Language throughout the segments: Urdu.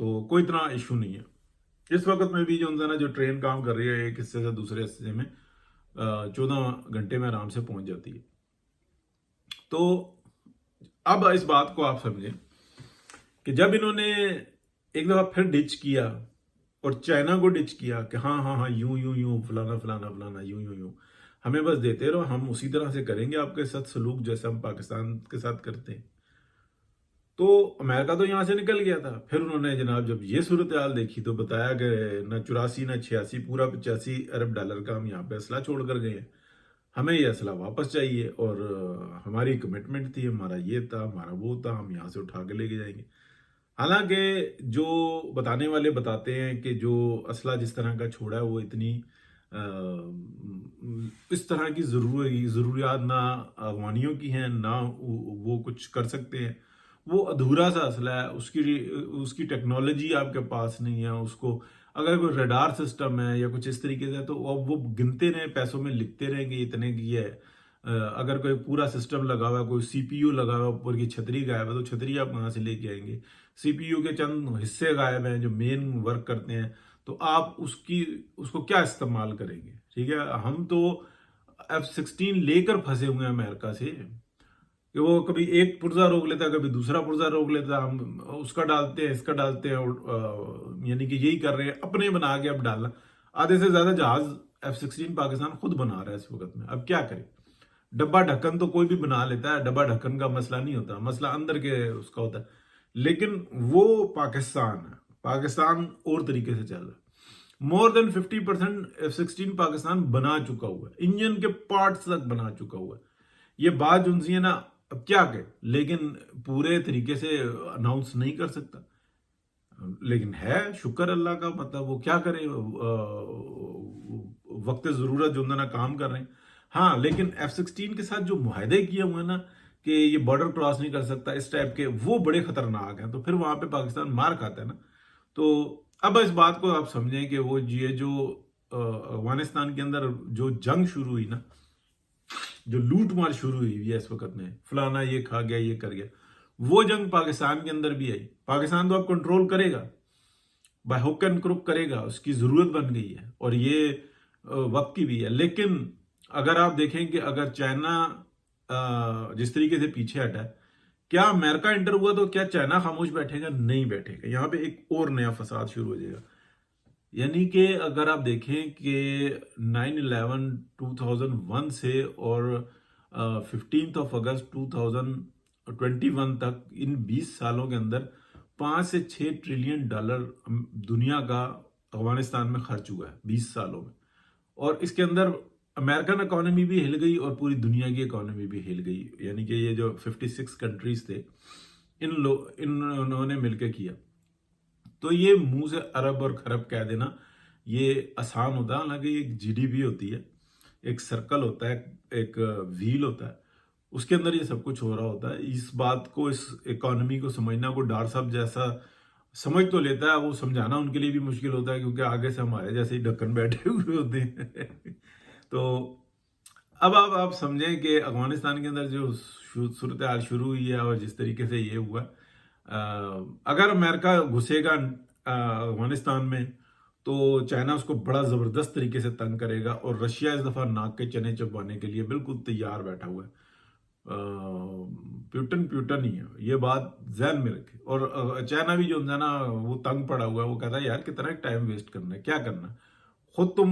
تو کوئی اتنا ایشو نہیں ہے. اس وقت میں بھی جو ہے نا جو ٹرین کام کر رہی ہے ایک حصے سے دوسرے حصے میں 14 گھنٹے میں آرام سے پہنچ جاتی ہے. تو اب اس بات کو آپ سمجھیں کہ جب انہوں نے ایک دفعہ پھر ڈچ کیا اور چائنا کو ڈچ کیا کہ ہاں ہاں ہاں یوں یوں یوں فلانا فلانا فلانا یوں یوں یوں ہمیں بس دیتے رہو، ہم اسی طرح سے کریں گے آپ کے ساتھ سلوک جیسا ہم پاکستان کے ساتھ کرتے ہیں. تو امریکہ تو یہاں سے نکل گیا تھا. پھر انہوں نے جناب جب یہ صورتحال دیکھی تو بتایا کہ نہ 84 نہ 86 پورا 85 ارب ڈالر کا ہم یہاں پہ اسلحہ چھوڑ کر گئے ہیں، ہمیں یہ اسلحہ واپس چاہیے. اور ہماری کمٹمنٹ تھی، ہمارا یہ تھا، ہمارا وہ تھا، ہم یہاں سے اٹھا کے لے کے جائیں گے. حالانکہ جو بتانے والے بتاتے ہیں کہ جو اسلحہ جس طرح کا چھوڑا ہے وہ اتنی اس طرح کی ضروریات نہ افغانیوں کی ہیں، نہ وہ کچھ کر سکتے ہیں. وہ ادھورا سا اسلحہ ہے، اس کی ٹیکنالوجی آپ کے پاس نہیں ہے. اس کو اگر کوئی ریڈار سسٹم ہے یا کچھ اس طریقے سے تو وہ گنتے رہیں، پیسوں میں لکھتے رہیں گے اتنے کی ہے. اگر کوئی پورا سسٹم لگا ہوا ہے، کوئی سی پی یو لگا ہوا ہے، اوپر کی چھتری غائب ہے، تو چھتری آپ کہاں سے لے کے آئیں گے؟ سی پی یو کے چند حصے غائب ہیں جو مین ورک کرتے ہیں، تو آپ اس کو کیا استعمال کریں گے؟ ٹھیک ہے، ہم تو F-16 لے کر پھنسے ہوئے ہیں امریکہ سے کہ وہ کبھی ایک پرزہ روک لیتا ہے، کبھی دوسرا پرزہ روک لیتا ہے، ہم اس کا ڈالتے ہیں اس کا ڈالتے ہیں، یعنی کہ یہی کر رہے ہیں اپنے بنا کے اب ڈالنا. آدھے سے زیادہ جہاز F-16 پاکستان خود بنا رہا ہے اس وقت میں. اب کیا کرے؟ ڈبہ ڈھکن تو کوئی بھی بنا لیتا ہے، ڈبہ ڈھکن کا مسئلہ نہیں ہوتا، مسئلہ اندر کے اس کا ہوتا ہے. لیکن وہ پاکستان ہے، پاکستان اور طریقے سے چل رہا ہے. مور دین 50% F-16 پاکستان بنا چکا ہوا ہے، انجن کے پارٹس تک بنا چکا ہوا ہے. یہ بات جو ہے نا اب کیا کہ لیکن پورے طریقے سے اناؤنس نہیں کر سکتا، لیکن ہے شکر اللہ کا. مطلب وہ کیا کرے، وقت ضرورت جو نا کام کر رہے ہیں. ہاں لیکن F-16 کے ساتھ جو معاہدے کیے ہوئے ہیں نا کہ یہ بارڈر کراس نہیں کر سکتا اس ٹائپ کے، وہ بڑے خطرناک ہیں. تو پھر وہاں پہ پاکستان مار کھاتا ہے نا. تو اب اس بات کو آپ سمجھیں کہ وہ یہ جو افغانستان کے اندر جو جنگ شروع ہوئی نا، جو لوٹ مار شروع ہوئی ہے اس وقت میں، فلانا یہ کھا گیا یہ کر گیا، وہ جنگ پاکستان کے اندر بھی آئی. پاکستان تو اب کنٹرول کرے گا، بائی ہک اینڈ کروک کرے گا، اس کی ضرورت بن گئی ہے اور یہ وقت کی بھی ہے. لیکن اگر آپ دیکھیں کہ اگر چائنا جس طریقے سے پیچھے ہٹا ہے، کیا امریکہ انٹر ہوا تو کیا چائنا خاموش بیٹھے گا؟ نہیں بیٹھے گا. یہاں پہ ایک اور نیا فساد شروع ہو جائے گا. یعنی کہ اگر آپ دیکھیں کہ 9/11 2001 سے اور 15 اگست 2021 تک ان 20 سالوں کے اندر 5 سے 6 ٹریلین ڈالر دنیا کا افغانستان میں خرچ ہوا ہے 20 سالوں میں. اور اس کے اندر امریکن اکانومی بھی ہل گئی اور پوری دنیا کی اکانومی بھی ہل گئی. یعنی کہ یہ جو 56 کنٹریز تھے انہوں نے مل کے کیا. تو یہ منہ سے ارب اور خرب کہہ دینا یہ آسان ہوتا ہے، حالانکہ ایک جی ڈی پی ہوتی ہے، ایک سرکل ہوتا ہے، ایک ویل ہوتا ہے، اس کے اندر یہ سب کچھ ہو رہا ہوتا ہے. اس بات کو، اس اکانومی کو سمجھنا کوئی ڈار صاحب جیسا سمجھ تو لیتا ہے، وہ سمجھانا ان کے لیے بھی مشکل ہوتا ہے کیونکہ آگے سے ہمارے جیسے ہی ڈھکن بیٹھے ہوئے ہوتے ہیں. تو اب آپ سمجھیں کہ افغانستان کے اندر جو صورتحال شروع ہوئی ہے اور جس طریقے سے یہ ہوا، اگر امریکہ گھسے گا افغانستان میں تو چائنا اس کو بڑا زبردست طریقے سے تنگ کرے گا، اور رشیا اس دفعہ ناک کے چنے چبانے کے لیے بالکل تیار بیٹھا ہوا ہے. پیوٹن ہی ہے، یہ بات ذہن میں رکھے. اور چائنا بھی جو ہے نا وہ تنگ پڑا ہوا ہے، وہ کہتا ہے یار کتنا ٹائم ویسٹ کرنا ہے، کیا کرنا ہے؟ خود تم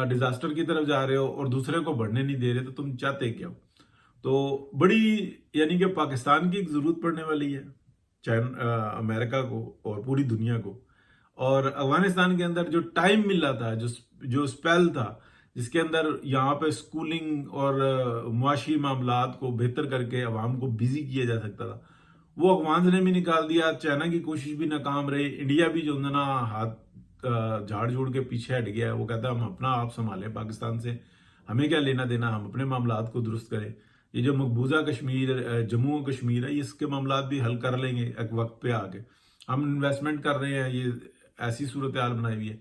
ڈیزاسٹر کی طرف جا رہے ہو اور دوسرے کو بڑھنے نہیں دے رہے، تو تم چاہتے کیا ہو؟ تو بڑی یعنی کہ پاکستان کی ایک ضرورت پڑنے والی ہے امریکہ کو اور پوری دنیا کو. اور افغانستان کے اندر جو ٹائم مل رہا تھا، جو اسپیل تھا جس کے اندر یہاں پہ سکولنگ اور معاشی معاملات کو بہتر کر کے عوام کو بزی کیا جا سکتا تھا، وہ افغانز نے بھی نکال دیا. چائنا کی کوشش بھی ناکام رہی. انڈیا بھی جو نا ہاتھ جھاڑ جوڑ کے پیچھے ہٹ گیا ہے. وہ کہتا ہے ہم اپنا آپ سنبھالیں پاکستان سے، ہمیں کیا لینا دینا، ہم اپنے معاملات کو درست کریں. یہ جو مقبوضہ کشمیر، جموں و کشمیر ہے، اس کے معاملات بھی حل کر لیں گے ایک وقت پہ آ کے. ہم انویسٹمنٹ کر رہے ہیں، یہ ایسی صورتحال بنائی ہوئی ہے.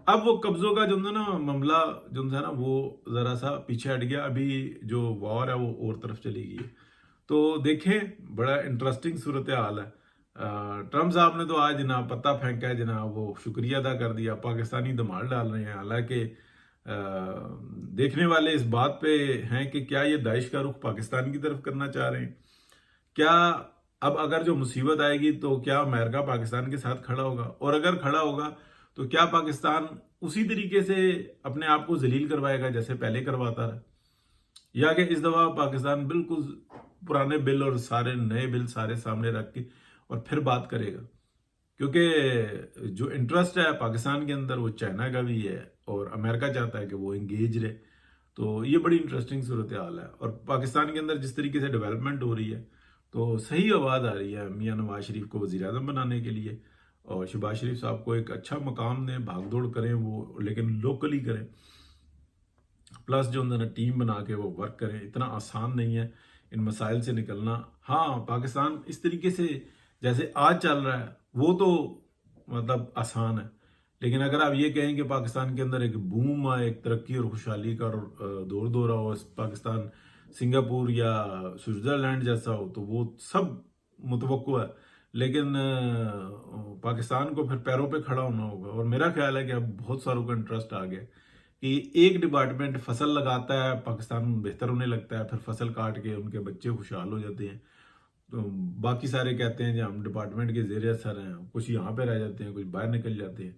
اب وہ قبضوں کا جو ہے نا معاملہ جو ہے نا وہ ذرا سا پیچھے ہٹ گیا. ابھی جو وار ہے وہ اور طرف چلی گئی ہے. تو دیکھیں بڑا انٹرسٹنگ صورتحال ہے. ٹرمپ صاحب نے تو آج جناب پتہ پھینکا ہے جناب، وہ شکریہ ادا کر دیا، پاکستانی دھمال ڈال رہے ہیں، حالانکہ دیکھنے والے اس بات پہ ہیں کہ کیا یہ داعش کا رخ پاکستان کی طرف کرنا چاہ رہے ہیں، کیا اب اگر جو مصیبت آئے گی تو کیا امریکہ پاکستان کے ساتھ کھڑا ہوگا، اور اگر کھڑا ہوگا تو کیا پاکستان اسی طریقے سے اپنے آپ کو ذلیل کروائے گا جیسے پہلے کرواتا رہا، یا کہ اس دفعہ پاکستان بالکل پرانے بل اور سارے نئے بل سارے سامنے رکھ کے اور پھر بات کرے گا، کیونکہ جو انٹرسٹ ہے پاکستان کے اندر وہ چائنا کا بھی ہے اور امریکہ چاہتا ہے کہ وہ انگیج رہے، تو یہ بڑی انٹرسٹنگ صورتحال ہے۔ اور پاکستان کے اندر جس طریقے سے ڈیولپمنٹ ہو رہی ہے تو صحیح آواز آ رہی ہے میاں نواز شریف کو وزیر اعظم بنانے کے لیے، اور شہباز شریف صاحب کو ایک اچھا مقام دیں، بھاگ دوڑ کریں وہ، لیکن لوکلی کریں، پلس جو اندر ٹیم بنا کے وہ ورک کریں۔ اتنا آسان نہیں ہے ان مسائل سے نکلنا۔ ہاں پاکستان اس طریقے سے جیسے آج چل رہا ہے وہ تو مطلب آسان ہے، لیکن اگر آپ یہ کہیں کہ پاکستان کے اندر ایک بوم آئے، ایک ترقی اور خوشحالی کا دور دورہ ہو، پاکستان سنگاپور یا سوئٹزرلینڈ جیسا ہو، تو وہ سب متوقع ہے، لیکن پاکستان کو پھر پیروں پہ کھڑا ہونا ہوگا۔ اور میرا خیال ہے کہ اب بہت ساروں کا انٹرسٹ آ گیا کہ ایک ڈپارٹمنٹ فصل لگاتا ہے، پاکستان بہتر ہونے لگتا ہے، پھر فصل کاٹ کے ان کے بچے خوشحال ہو جاتے ہیں، تو باقی سارے کہتے ہیں کہ ہم ڈپارٹمنٹ کے زیر اثر ہیں، کچھ یہاں پہ رہ جاتے ہیں، کچھ باہر نکل جاتے ہیں۔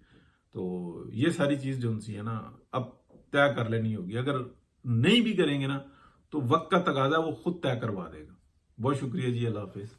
تو یہ ساری چیز جو ان سی ہے نا اب طے کر لینی ہوگی، اگر نہیں بھی کریں گے نا تو وقت کا تقاضا وہ خود طے کروا دے گا۔ بہت شکریہ جی، اللہ حافظ۔